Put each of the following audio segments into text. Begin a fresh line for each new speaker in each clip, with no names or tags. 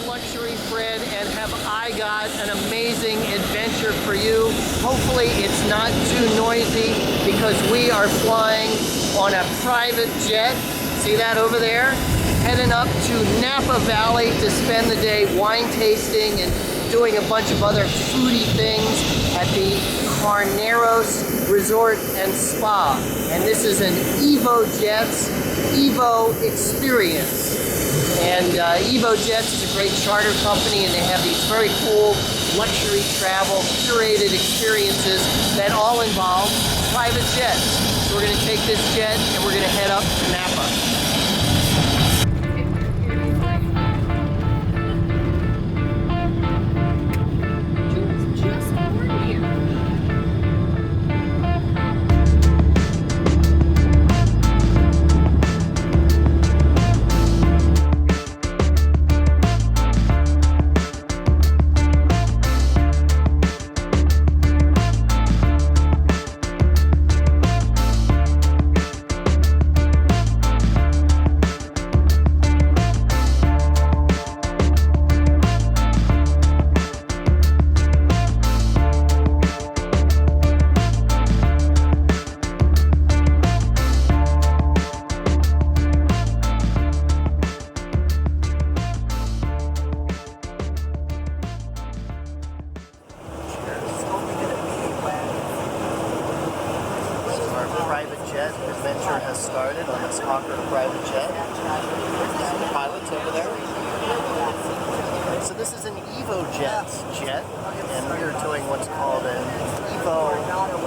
Luxury Fred, and have I got an amazing adventure for you. Hopefully it's not too noisy because we are flying on a private jet. See that over there? Heading up to Napa Valley to spend the day wine tasting and doing a bunch of other foodie things at the Carneros Resort and Spa. And this is an evojets Evo experience. And evojets is a great charter company, and they have these very cool luxury travel curated experiences that all involve private jets. So we're going to take this jet and we're going to head up to Napa. Adventure has started on this Hawker private jet. The pilot's over there. So this is an evojets jet, and we are doing what's called an Evo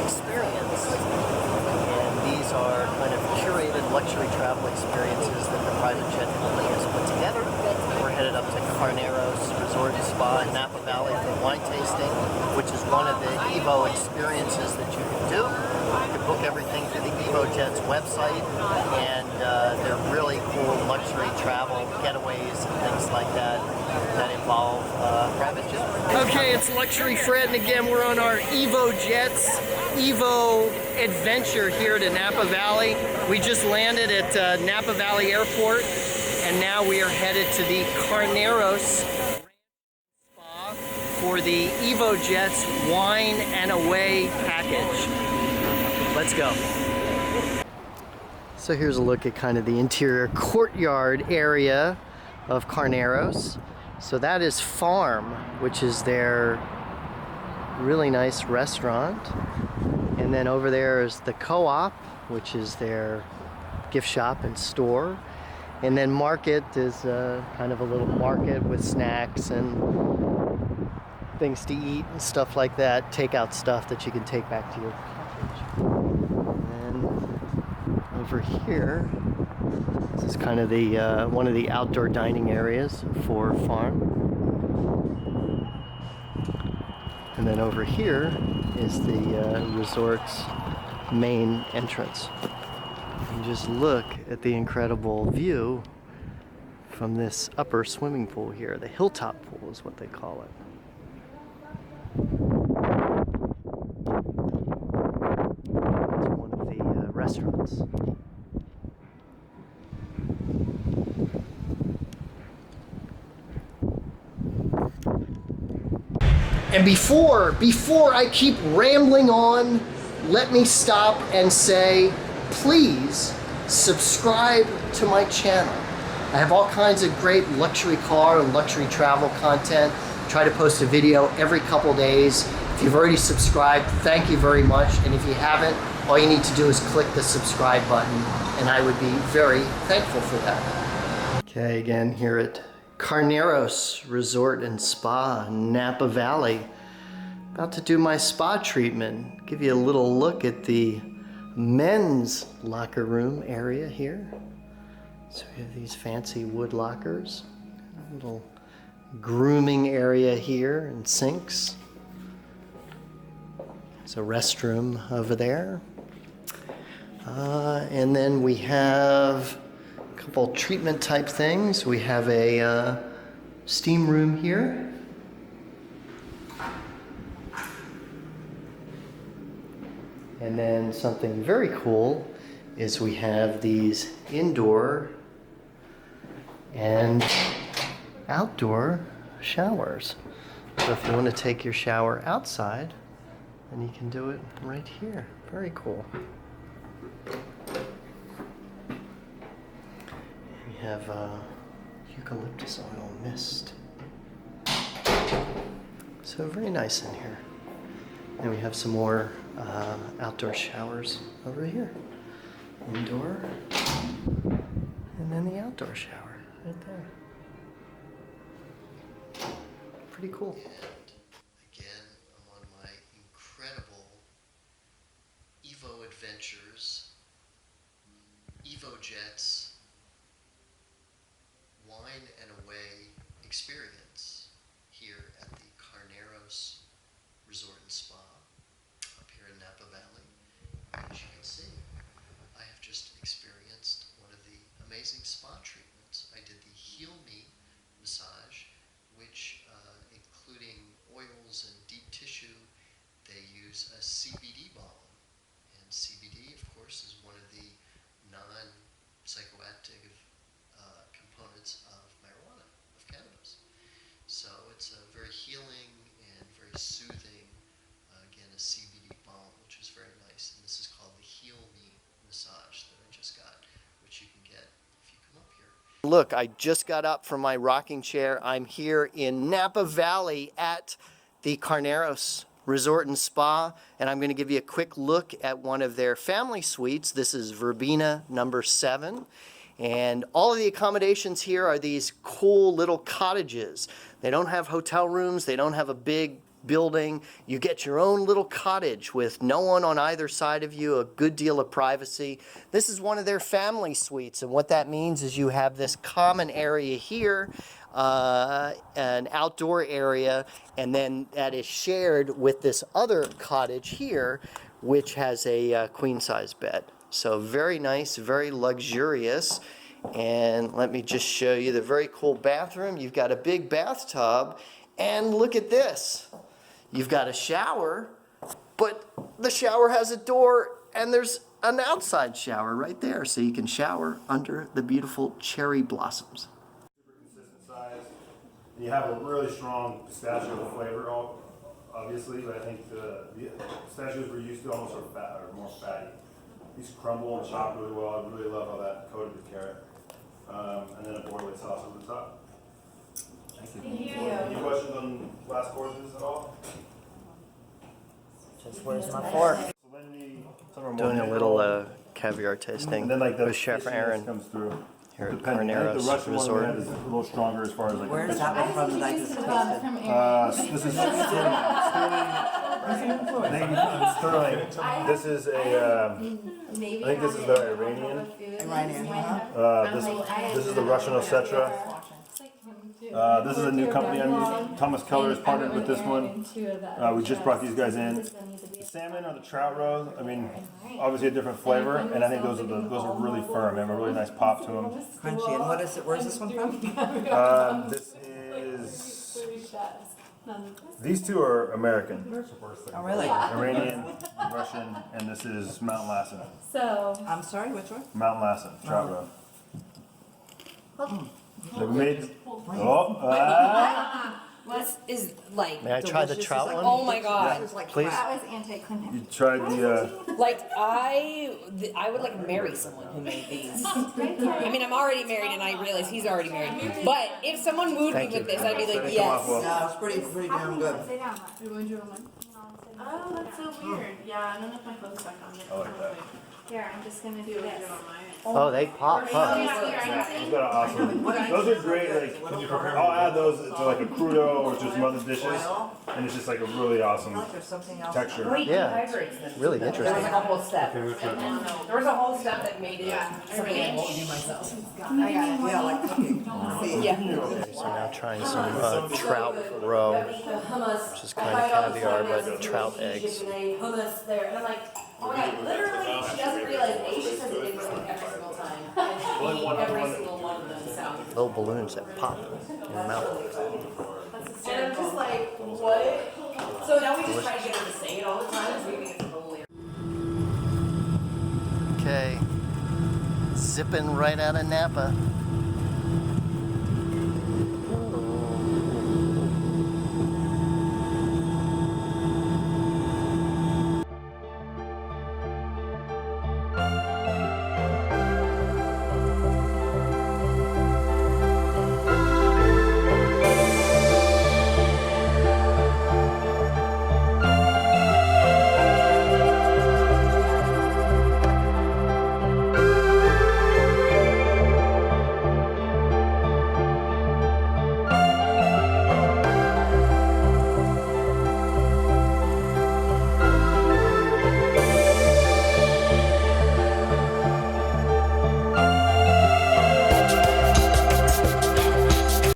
experience. And these are kind of curated luxury travel experiences that the private jet company has put together. We're headed up to Carneros Resort and Spa in Napa Valley for wine tasting, which is one of the Evo experiences that you can do. You can book everything through the evojets website, and they're really cool luxury travel getaways and things like that that involve private jets. Okay, it's Luxury Fred, and again we're on our evojets Evo adventure here to Napa Valley. We just landed at Napa Valley Airport, and now we are headed to the Carneros Spa for the evojets Wine and Away package. Let's go. So here's a look at kind of the interior courtyard area of Carneros. So that is Farm, which is their really nice restaurant. And then over there is the Co-op, which is their gift shop and store. And then Market is kind of a little market with snacks and things to eat and stuff like that, takeout stuff that you can take back to your cottage. And over here, this is kind of the one of the outdoor dining areas for Farm. And then over here is the resort's main entrance. And just look at the incredible view from this upper swimming pool here. The Hilltop Pool is what they call it. It's one of the restaurants. And before I keep rambling on, let me stop and say, please subscribe to my channel. I have all kinds of great luxury car and luxury travel content. Try to post a video every couple days. If you've already subscribed, thank you very much. And if you haven't, all you need to do is click the subscribe button, and I would be very thankful for that. Okay, again here at Carneros Resort and Spa, Napa Valley. About to do my spa treatment. Give you a little look at the men's locker room area here. So we have these fancy wood lockers. A little grooming area here and sinks. There's a restroom over there. And then we have a couple treatment type things. We have a steam room here. And then something very cool is we have these indoor and outdoor showers. So if you want to take your shower outside, then you can do it right here. Very cool. We have eucalyptus oil mist. So very nice in here. And we have some more outdoor showers over here. Indoor, and then the outdoor shower right there. Pretty cool. Again, I'm on my incredible evojets wine and away experience here at the Carneros Resort and Spa up here in Napa Valley. As you can see, I have just experienced one of the amazing spa treatments. I did the Heal Me massage, which including oils and deep tissue, they use a CBD balm. And CBD, of course, is one of the non-psychoactive components of marijuana, of cannabis. So it's very healing and very soothing. Again, a CBD balm, which is very nice. And this is called the Heal Me massage that I just got, which you can get if you come up here. Look, I just got up from my rocking chair. I'm here in Napa Valley at the Carneros Resort and Spa, and I'm going to give you a quick look at one of their family suites. This is Verbena number 7. And all of the accommodations here are these cool little cottages. They don't have hotel rooms. They don't have a big building. You get your own little cottage with no one on either side of you, a good deal of privacy. This is one of their family suites, and what that means is you have this common area here, an outdoor area, and then that is shared with this other cottage here, which has a queen-size bed. So very nice, very luxurious. And let me just show you the very cool bathroom. You've got a big bathtub, and look at this. You've got a shower, but the shower has a door, and there's an outside shower right there, so you can shower under the beautiful cherry blossoms.
Super consistent size. You have a really strong pistachio flavor, obviously, but I think the pistachios we're used to almost are fat, or more fatty. These crumble and chop really well. I really love how that coated the carrot. And then a boiled sauce over the top. Thank you. Any questions on last courses at all?
Just where's my fork? Doing a little caviar tasting
and then, like, the
with Chef Aaron
comes through.
here at
Depending, I think
Carneros
the Russian
Resort.
one is a little stronger as far as like.
Where's that one from that I just tasted?
This is Sterling. This is a. I think this is the Iranian.
Iranian, huh?
This is the Russian Osetra. This is a new company I'm using. Thomas Keller has partnered with this one. We just brought these guys in. The salmon or the trout roe, I mean, obviously a different flavor, and I think those are really firm. They have a really nice pop to them.
Crunchy. And what is it? Where's this one from?
This is. These two are American.
Oh, really?
Iranian, Russian, and this is Mount Lassen.
I'm sorry, which one?
Mount Lassen, trout roe. So we made. Oh,
This is like.
May I try the
delicious.
trout
It's
one?
Oh my god!
This is like
Please.
crap.
That was anticlimactic.
you tried the.
Like I would like marry someone who made these. I mean, I'm already married, and I realize he's already married. But if someone wooed
Thank
me
you.
with this, I'd be like,
Come off
yes.
well.
Yeah, it's pretty damn good.
Sit down.
You're going to Roman? Oh, that's so weird. Yeah, I don't know if my clothes back on yet.
I like that.
Here, I'm just gonna do this.
Oh, they pop, huh?
Those got awesome. Those are great. Like, I'll add those to like a crudo or just some other dishes, and it's just like a really awesome
There's something else.
texture.
Wait,
Yeah.
dehydrates them.
Really
There was
interesting.
like a whole step. There was a whole step that made it something I won't do myself.
Yeah, like cooking.
Yeah.
So now trying some trout roe, which is kind of caviar, but trout eggs.
Hummus there, and I'm like, oh my god, literally, she doesn't realize A, she says it every single time, and B, every single one of them sound.
Little balloons that pop in the mouth.
And I'm just like, what? So now we just try to get her to say it all the time, so we think it's hilarious.
Okay, zipping right out of Napa.